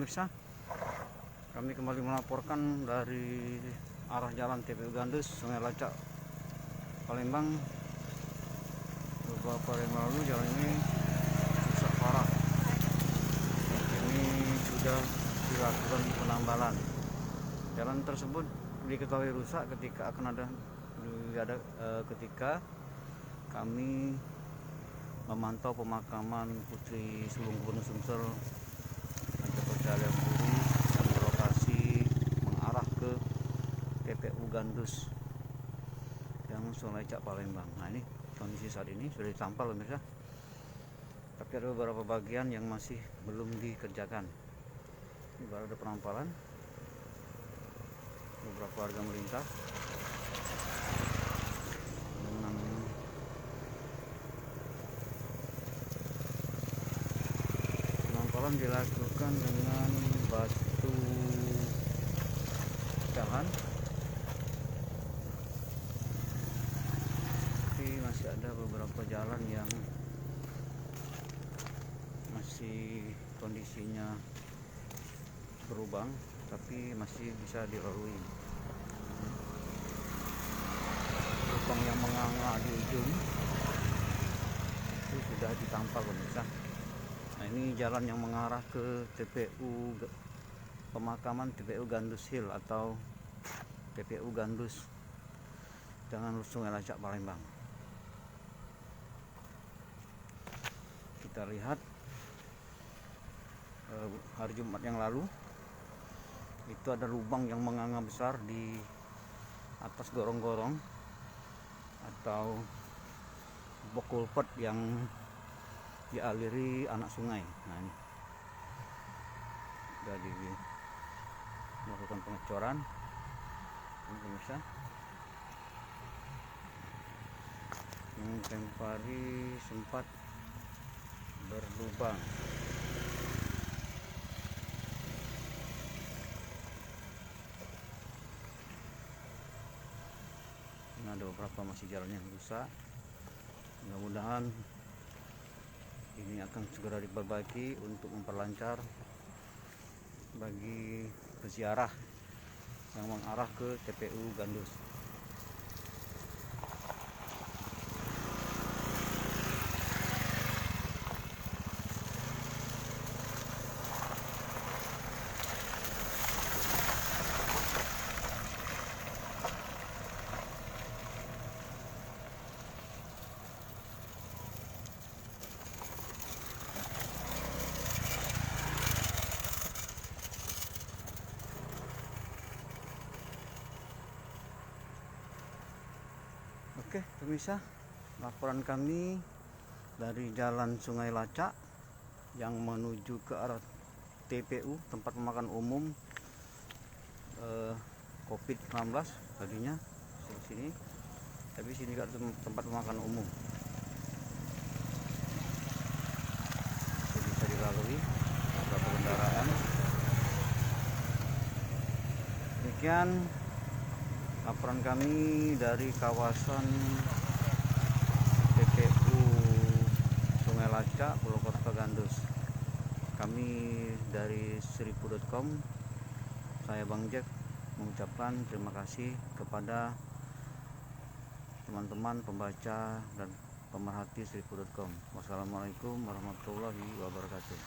pemirsa, kami kembali melaporkan dari arah jalan TPU Gandus, Sungai Lacak, Palembang. Beberapa hari yang lalu jalan ini rusak parah. Ini sudah dilakukan penambalan. Jalan tersebut diketahui rusak ketika ketika kami memantau pemakaman Putri Sulung Gubernur Sumsel Ancapercaya Puri yang berlokasi mengarah ke TPU Gandus yang Sungai Lacak Palembang. Nah, ini kondisi saat ini sudah ditampal pemirsa, tapi ada beberapa bagian yang masih belum dikerjakan. Ini baru ada penampalan, beberapa warga melintas dengan penampalan dilakukan dengan batu pecahan, tapi masih ada beberapa jalan yang masih kondisinya berlubang tapi masih bisa dilalui. Lubang yang menganga di ujung itu sudah ditampal pemirsa. Nah, ini jalan yang mengarah ke TPU pemakaman TPU Gandus Hill atau TPU Gandus dengan Sungai Lacak Palembang. Kita lihat hari Jumat yang lalu itu ada lubang yang menganga besar di atas gorong-gorong atau bok kulvert yang dialiri anak sungai. Nah, ini sudah melakukan pengecoran. Ini pemirsa, yang tempari sempat berlubang. Ini ada beberapa masih jalan yang rusak. Mudah-mudahan ini akan segera diperbaiki untuk memperlancar bagi peziarah yang mengarah ke TPU Gandus. Oke pemirsa, laporan kami dari jalan Sungai Lacak yang menuju ke arah TPU tempat pemakaman umum COVID-19 tadinya di sini, tapi sini juga tempat pemakaman umum, bisa dilalui beberapa kendaraan. Demikian laporan kami dari kawasan TPU Sungai Lacak, Purwokerto Gandus. Kami dari seribu.com, saya Bang Jack mengucapkan terima kasih kepada teman-teman pembaca dan pemerhati seribu.com. Wassalamualaikum warahmatullahi wabarakatuh.